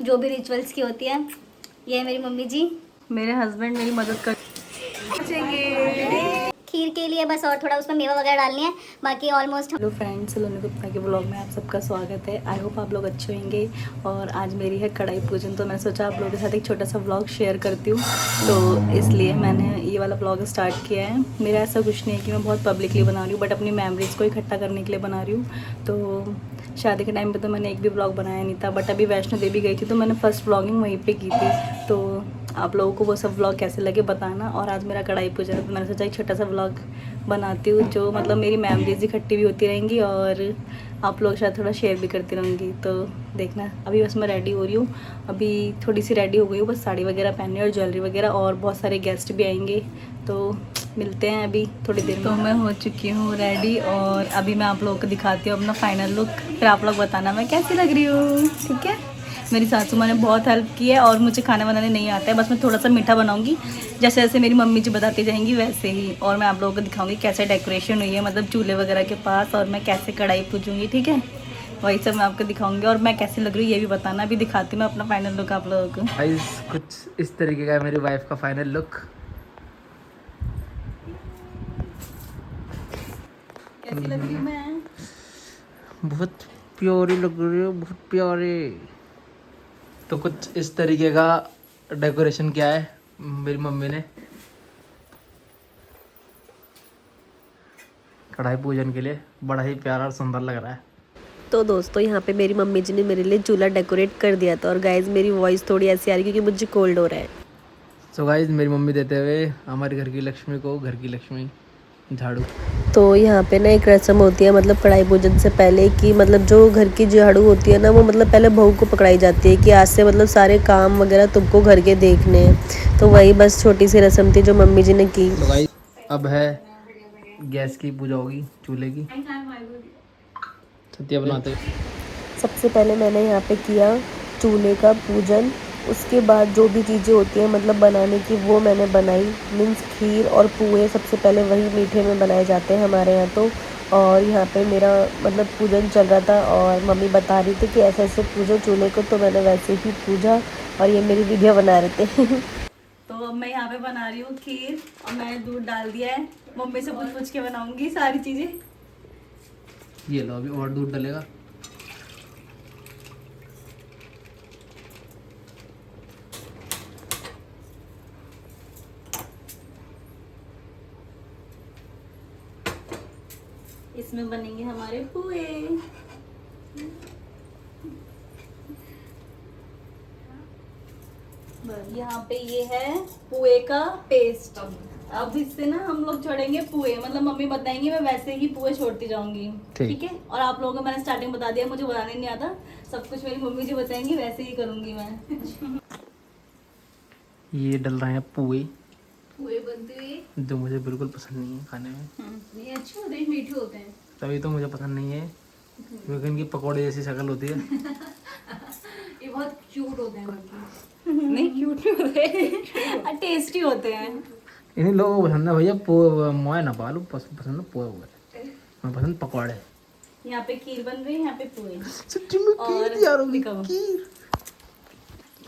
जो भी रिचुअल्स की होती है। ये है मेरी मम्मी जी, मेरे हस्बैंड मेरी मदद कर खीर के लिए बस और थोड़ा उसमें मेवा वगैरह डालनी है, बाकी ऑलमोस्ट। हेलो फ्रेंड्स, सलोनी गुप्ता के ब्लॉग में आप सबका स्वागत है। आई होप आप लोग अच्छे होंगे। और आज मेरी है कढ़ाई पूजन, तो मैंने सोचा आप लोगों के साथ एक छोटा सा ब्लॉग शेयर करती हूँ, तो इसलिए मैंने ये वाला ब्लॉग स्टार्ट किया है। मेरा ऐसा कुछ नहीं है कि मैं बहुत पब्लिकली बना रही हूँ, बट अपनी मेमोरीज़ को इकट्ठा करने के लिए बना रही हूँ। तो शादी के टाइम पे तो मैंने एक भी ब्लॉग बनाया नहीं था, बट अभी वैष्णो देवी गई थी तो मैंने फ़र्स्ट ब्लॉगिंग वहीं पे की थी। तो आप लोगों को वो सब ब्लॉग कैसे लगे बताना। और आज मेरा कढ़ाई पूजन है, तो मैंने सोचा एक छोटा सा ब्लॉग बनाती हूँ, जो मतलब मेरी मेमोरीज इकट्ठी भी होती रहेंगी और आप लोग शायद थोड़ा शेयर भी करती रहूँगी। तो देखना, अभी बस मैं रेडी हो रही हूँ, अभी थोड़ी सी रेडी हो गई हूँ, बस साड़ी वगैरह पहननी और ज्वेलरी वगैरह, और बहुत सारे गेस्ट भी आएंगे, तो मिलते हैं अभी थोड़ी देर में। तो मैं हो चुकी हूँ रेडी, और अभी मैं आप लोगों को दिखाती हूँ अपना फाइनल लुक, फिर आप लोग बताना मैं कैसी लग रही हूँ, ठीक है। मेरी सासू माँ ने बहुत हेल्प की है, और मुझे खाना बनाने नहीं आता है, बस मैं थोड़ा सा मीठा बनाऊंगी, जैसे जैसे मेरी मम्मी जी बताती जाएंगी वैसे ही। और मैं आप लोगों को दिखाऊंगी कैसे डेकोरेशन हुई है, मतलब चूल्हे वगैरह के पास, और मैं कैसे कढ़ाई पूजूंगी, ठीक है। वही सब मैं आपको दिखाऊंगी, और मैं कैसी लग रही हूँ ये भी बताना। अभी दिखाती हूँ मैं अपना फाइनल लुक आप लोगों को। गाइस कुछ इस तरीके का है मेरी वाइफ का फाइनल लुक। कैसी लग रही हूँ मैं? बहुत प्यारी लग रही है, बहुत प्यारी। तो कुछ इस तरीके का डेकोरेशन किया है मेरी मम्मी ने कढ़ाई पूजन के लिए। बड़ा ही प्यारा और सुंदर लग रहा है। तो दोस्तों यहाँ पे मेरी मम्मी जी ने मेरे लिए चूल्हा डेकोरेट कर दिया था। और गाइज मेरी वॉइस थोड़ी ऐसी आ रही है क्योंकि मुझे कोल्ड हो रहा है। सो गाइस मेरी मम्मी देते हुए हमारे घर की लक्ष्मी को, घर की लक्ष्मी, झाड़ू। तो यहाँ पे ना एक रस्म होती है, मतलब कढ़ाई पूजन से पहले, कि मतलब जो घर की झाड़ू होती है ना, वो मतलब पहले बहू को पकड़ाई जाती है कि आज से मतलब सारे काम वगैरह तुमको घर के देखने हैं। तो वही बस छोटी सी रस्म थी जो मम्मी जी ने की। तो गाइस अब है गैस की पूजा होगी, चूल्हे की सत्या बनाते हुए। सबसे पहले मैंने यहाँ पे किया चूल्हे का पूजन। उसके बाद जो भी चीज़ें होती हैं मतलब बनाने की, वो मैंने बनाई। मीन्स खीर और पुए सबसे पहले वही मीठे में बनाए जाते हैं हमारे यहाँ तो। और यहाँ पे मेरा मतलब पूजन चल रहा था, और मम्मी बता रही थी कि ऐसे ऐसे पूजो चूल्हे को, तो मैंने वैसे ही पूजा, और ये मेरी वीडियो बना रहे थे। तो अब मैं यहाँ पे बना रही हूँ खीर, और मैंने दूध डाल दिया है। मम्मी से पूछ के बनाऊंगी सारी चीज़ें। ये लो, अभी और दूध डलेगा। इसमें बनेंगे हमारे पुए। यहाँ पे ये है पुए का पेस्ट। अब इससे ना हम लोग छोड़ेंगे पुए, मतलब मम्मी बताएंगी, मैं वैसे ही पुए छोड़ती जाऊंगी, ठीक है। और आप लोगों को मैंने स्टार्टिंग बता दिया, मुझे बनाने नहीं आता, सब कुछ मेरी मम्मी जी बताएंगी, वैसे ही करूंगी मैं। ये डल रहे हैं पुए, पुए बनते हुए जो मुझे बिल्कुल पसंद नहीं है खाने में। ये अच्छे होते हैं, मीठे होते हैं। तभी तो मुझे पसंद नहीं है, क्योंकि इनकी पकौड़े जैसी शक्ल होती है। ये बहुत क्यूट होते हैं, नहीं क्यूट नहीं होते, टेस्टी होते हैं। इन्हीं लोगों को पसंद है भैया पोए, मोए ना पालू, पसंद है पोए हुए, मैं पसंद पकौड़े। यहाँ पे खीर बन रही है, यहाँ पे पुए। सच्ची में खीर यार, दिखाओ। खीर।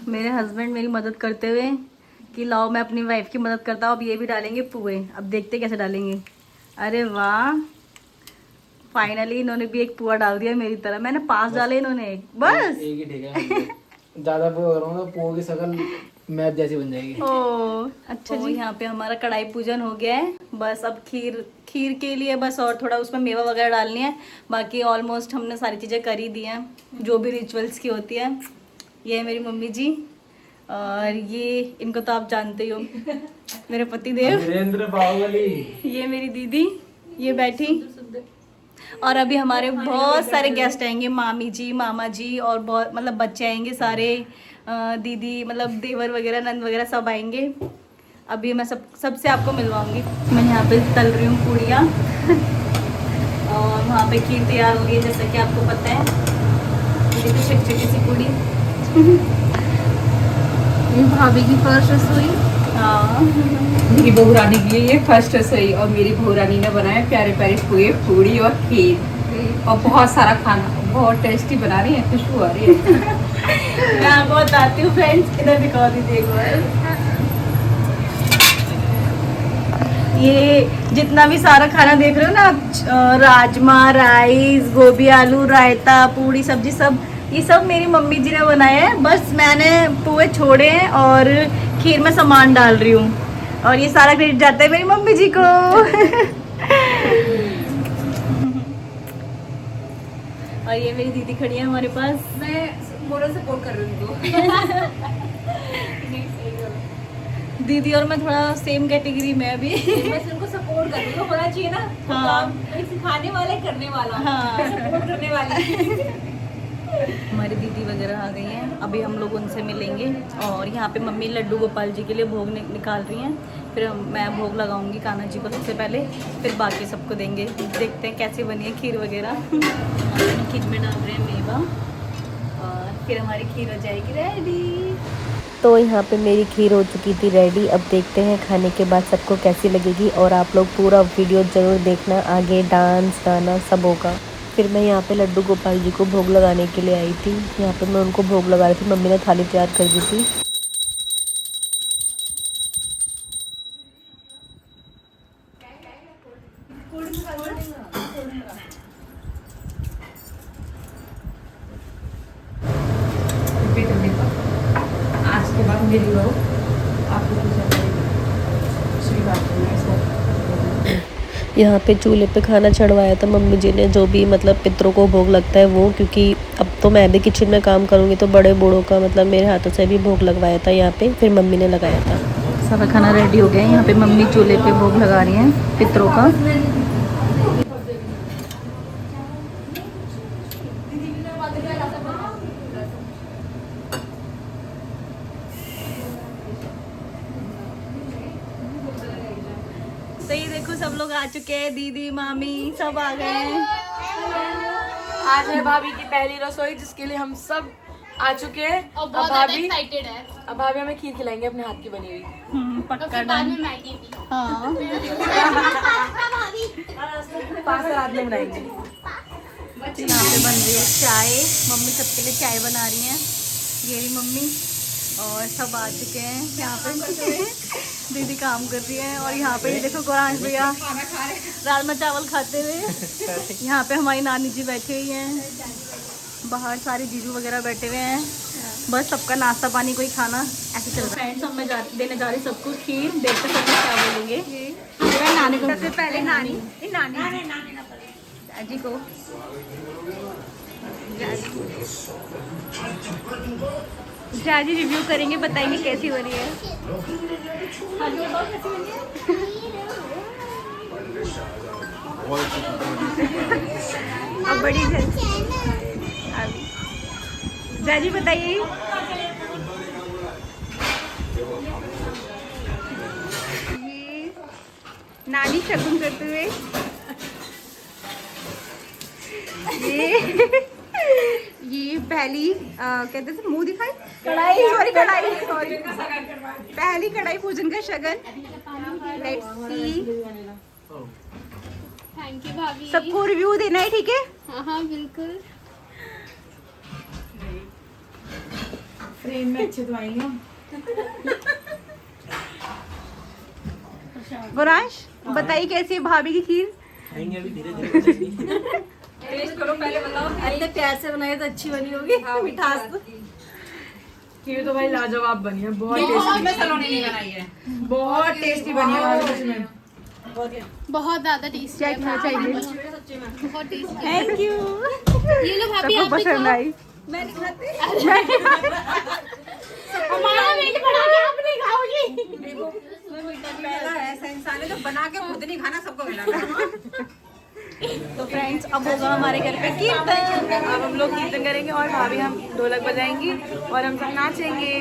मेरे हस्बैंड मेरी मदद करते हुए कि लाओ मैं अपनी वाइफ की मदद करता हूँ, अब ये भी डालेंगे पुए। अब देखते कैसे डालेंगे। अरे वाह, फाइनली इन्होंने भी एक पुआ डाल दिया मेरी तरह। मैंने 5 डाले, इन्होंने एक बस। एक ही ठीक है। ज्यादा पोए करूँगा पोए की शक्ल मैप जैसी बन जाएगी। ओ अच्छा जी। यहाँ पे हमारा कढ़ाई पूजन हो गया है, बस अब खीर के लिए बस और थोड़ा उसमें मेवा वगैरह डालनी है, बाकी ऑलमोस्ट हमने सारी चीज़ें कर ही दी हैं जो भी रिचुअल्स की होती है। ये है मेरी मम्मी जी, और ये इनको तो आप जानते ही हो, मेरे पति देव, वीरेंद्र बाहुबली। ये मेरी दीदी, ये बैठी। और अभी हमारे बहुत सारे गेस्ट आएंगे, मामी जी, मामा जी, और बहुत मतलब बच्चे आएंगे सारे, दीदी मतलब देवर वगैरह, नंद वगैरह सब आएंगे। अभी मैं सबसे आपको मिलवाऊंगी। मैं यहाँ पे तल रही हूँ पूड़ियाँ और वहाँ पे खीर तैयार हो रही है, जैसा कि आपको पता है। ये तो छोटी छोटी सी पूड़ी। भाभी की फर्स्ट रसोई, हाँ, मेरी बहू रानी के लिए ये फर्स्ट रसोई, और मेरी बहू रानी ने बनाया प्यारे प्यारे पुए, पूड़ी और खीर, और बहुत सारा खाना, बहुत टेस्टी बना रही है, खुशबू आ रही है। मैं आपको बताती हूँ फ्रेंड्स, इधर दिखा दीजिए एक बार। ये जितना भी सारा खाना देख रहे हो ना आप, राजमा, राइस, गोभी, आलू, रायता, पूड़ी, सब्जी, सब ये सब मेरी मम्मी जी ने बनाया है। बस मैंने पोहे छोड़े हैं और खीर में सामान डाल रही हूँ, और ये सारा क्रेडिट जाता है मेरी मम्मी जी को। और ये मेरी दीदी खड़ी है हमारे पास। मैं मोरल सपोर्ट कर रही हूँ दीदी और मैं थोड़ा सेम कैटेगरी में अभी। मैं उनको सपोर्ट कर रही हूँ, होना चाहिए ना। हाँ। काम सिखाने वाला है, करने वाला, हाँ। सपोर्ट करने वाली। हमारी दीदी वगैरह आ गई हैं, अभी हम लोग उनसे मिलेंगे। और यहाँ पे मम्मी लड्डू गोपाल जी के लिए भोग निकाल रही हैं। फिर मैं भोग लगाऊंगी कान्हा जी को सबसे पहले, फिर बाकी सबको देंगे। देखते हैं कैसी बनी है खीर वगैरह। खीर में डाल रहे हैं मेवा, और फिर हमारी खीर हो जाएगी रेडी। तो यहाँ पे मेरी खीर हो चुकी थी रेडी। अब देखते हैं खाने के बाद सबको कैसी लगेगी, और आप लोग पूरा वीडियो ज़रूर देखना, आगे डांस गाना सब होगा। फिर मैं यहाँ पे लड्डू गोपाल जी को भोग लगाने के लिए आई थी। यहाँ पे मैं उनको भोग लगा रही थी, मम्मी ने थाली तैयार कर दी थी। आज के बाद मेरी लोग आपको यहाँ पे चूल्हे पे खाना चढ़वाया था मम्मी जी ने, जो भी मतलब पितरों को भोग लगता है वो, क्योंकि अब तो मैं भी किचन में काम करूँगी तो बड़े बूढ़ों का मतलब मेरे हाथों से भी भोग लगवाया था यहाँ पे, फिर मम्मी ने लगाया था। सारा खाना रेडी हो गया है। यहाँ पे मम्मी चूल्हे पे भोग लगा रही हैं पितरों का। तो ये देखो सब लोग आ चुके हैं, दीदी, मामी सब आ गए हैं। आज है भाभी की पहली रसोई, जिसके लिए हम सब आ चुके हैं। और बहुत ज़्यादा एक्साइटेड है। अब भाभी हमें खीर खिलाएंगे अपने हाथ की बनी हुई। पक्का फिर बाद में मैगी भी। हाँ। 5 रात में बनाएंगे। यहाँ पे बन रही है चाय, मम्मी सबके लिए चाय बना रही हैं। ये रही मम्मी, और सब आ चुके हैं यहाँ पे। दीदी काम कर रही है, और यहाँ पे ये देखो गौरांश भैया राजमा चावल खाते हुए। यहाँ पे हमारी नानी जी बैठी हुई हैं, बाहर सारे जीजू वगैरह बैठे हुए हैं। बस सबका नाश्ता पानी कोई खाना ऐसे चल रहा है। फ्रेंड्स हम देने जा रही सबको खीर, देखते सब लोग क्या बोलेंगे। नानी को सबसे पहले नानी जी को जाजी रिव्यू करेंगे, बताएंगे कैसी हो रही है। अब बड़ी जाजी बताइए। ये नानी शगुन करते हुए, ये पहली कहते थे मुंह दिखाई कढ़ाई, सॉरी पहली कढ़ाई पूजन का Shagun. Let's see, thank you भाभी। सबको रिव्यू देना है, ठीक है? हाँ हाँ बिल्कुल। फ्रेम में अच्छे तो आएंगे। गौरांश बताइए कैसी है भाभी की खीर? टेस्ट करो पहले, बताओ। इतने प्यार से बनाई तो अच्छी बनी होगी। मिठास तो खीर तो भाई लाजवाब बनी है, बहुत में टेस्टी, सलोनी नहीं बनाई है। बहुत टेस्टी बनी है सच में। बहुत ज्यादा टेस्टी है भाभी, बहुत टेस्टी। Thank you. ये लो भाभी, सबको आप भी पसंद खाओ। आई। मैं नहीं खाती। हमारा वेट बढ़ा के आप नहीं खाओगी। पहला ऐसा इंसान है जो बना के खुद नहीं खाना, सबको खिलाना। तो फ्रेंड्स अब होगा हमारे घर पे कीर्तन। अब हम लोग कीर्तन करेंगे, और भाभी हम ढोलक बजाएंगी, और हम सब नाचेंगे।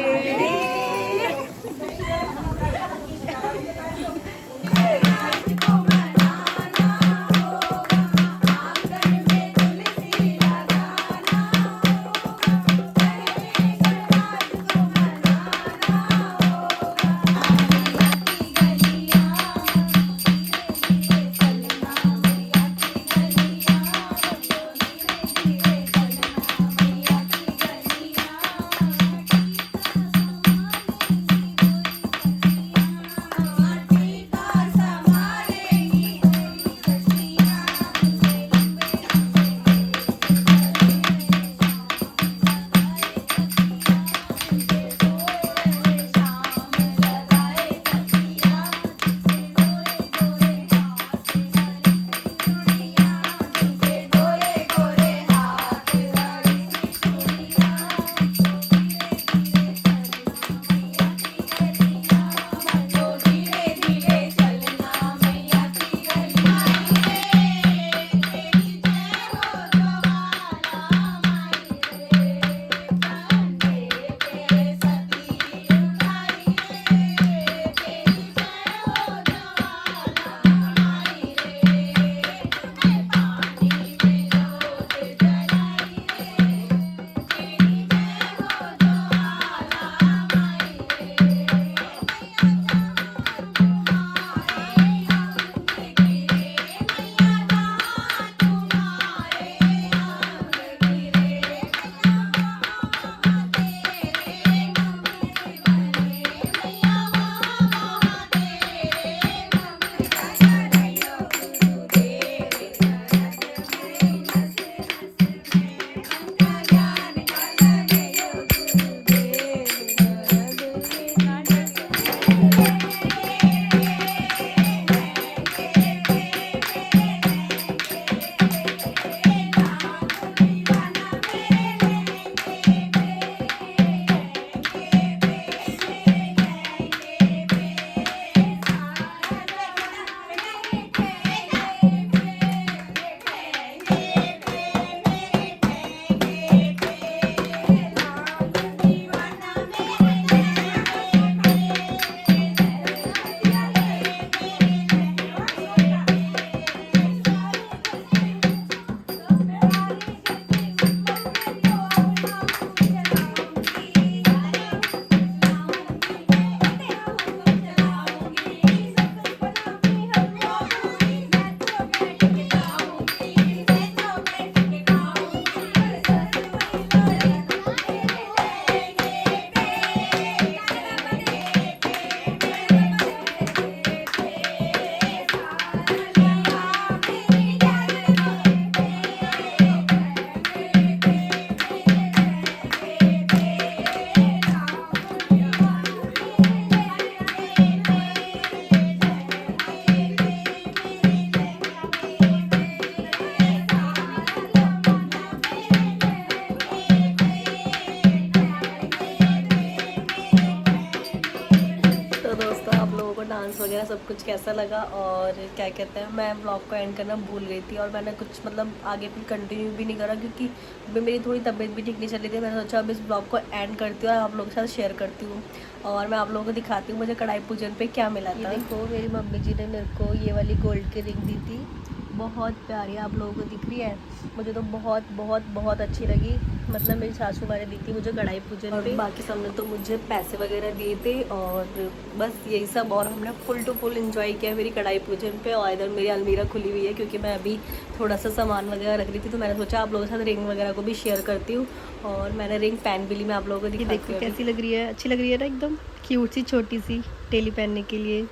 डांस वगैरह सब कुछ कैसा लगा, और क्या कहते हैं, मैं व्लॉग को एंड करना भूल गई थी और मैंने कुछ मतलब आगे फिर कंटिन्यू भी नहीं करा क्योंकि अभी मेरी थोड़ी तबीयत भी ठीक नहीं चल रही थी। मैंने सोचा अब इस ब्लॉग को एंड करती हूँ और आप लोगों के साथ शेयर करती हूँ और मैं आप लोगों को दिखाती हूँ मुझे कढ़ाई पूजन पे क्या मिला था। देखो मेरी मम्मी जी ने मेरे को ये वाली गोल्ड की रिंग दी थी, बहुत प्यारी, आप लोगों को दिख रही है, मुझे तो बहुत बहुत बहुत अच्छी लगी। मतलब मेरी सासू माँ ने दी थी मुझे कढ़ाई पूजन पे, बाकी सबने तो मुझे पैसे वगैरह दिए थे और बस यही सब, और हमने फुल टू फुल एंजॉय किया मेरी कढ़ाई पूजन पे। और इधर मेरी अलमीरा खुली हुई है क्योंकि मैं अभी थोड़ा सा सामान वगैरह रख रही थी, तो मैंने सोचा आप लोगों के साथ रिंग वगैरह को भी शेयर करती हूँ। और मैंने रिंग पहन भी ली, मैं आप लोगों को दिखाती देखो कैसी लग रही है, अच्छी लग रही है ना, एकदम क्यूट सी छोटी सी डेली पहनने के लिए,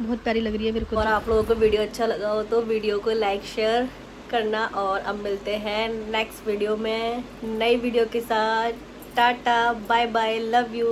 बहुत प्यारी लग रही है मेरे को। और आप लोगों को वीडियो अच्छा लगा हो तो वीडियो को लाइक शेयर करना, और अब मिलते हैं नेक्स्ट वीडियो में नई वीडियो के साथ। Tata bye bye, love you.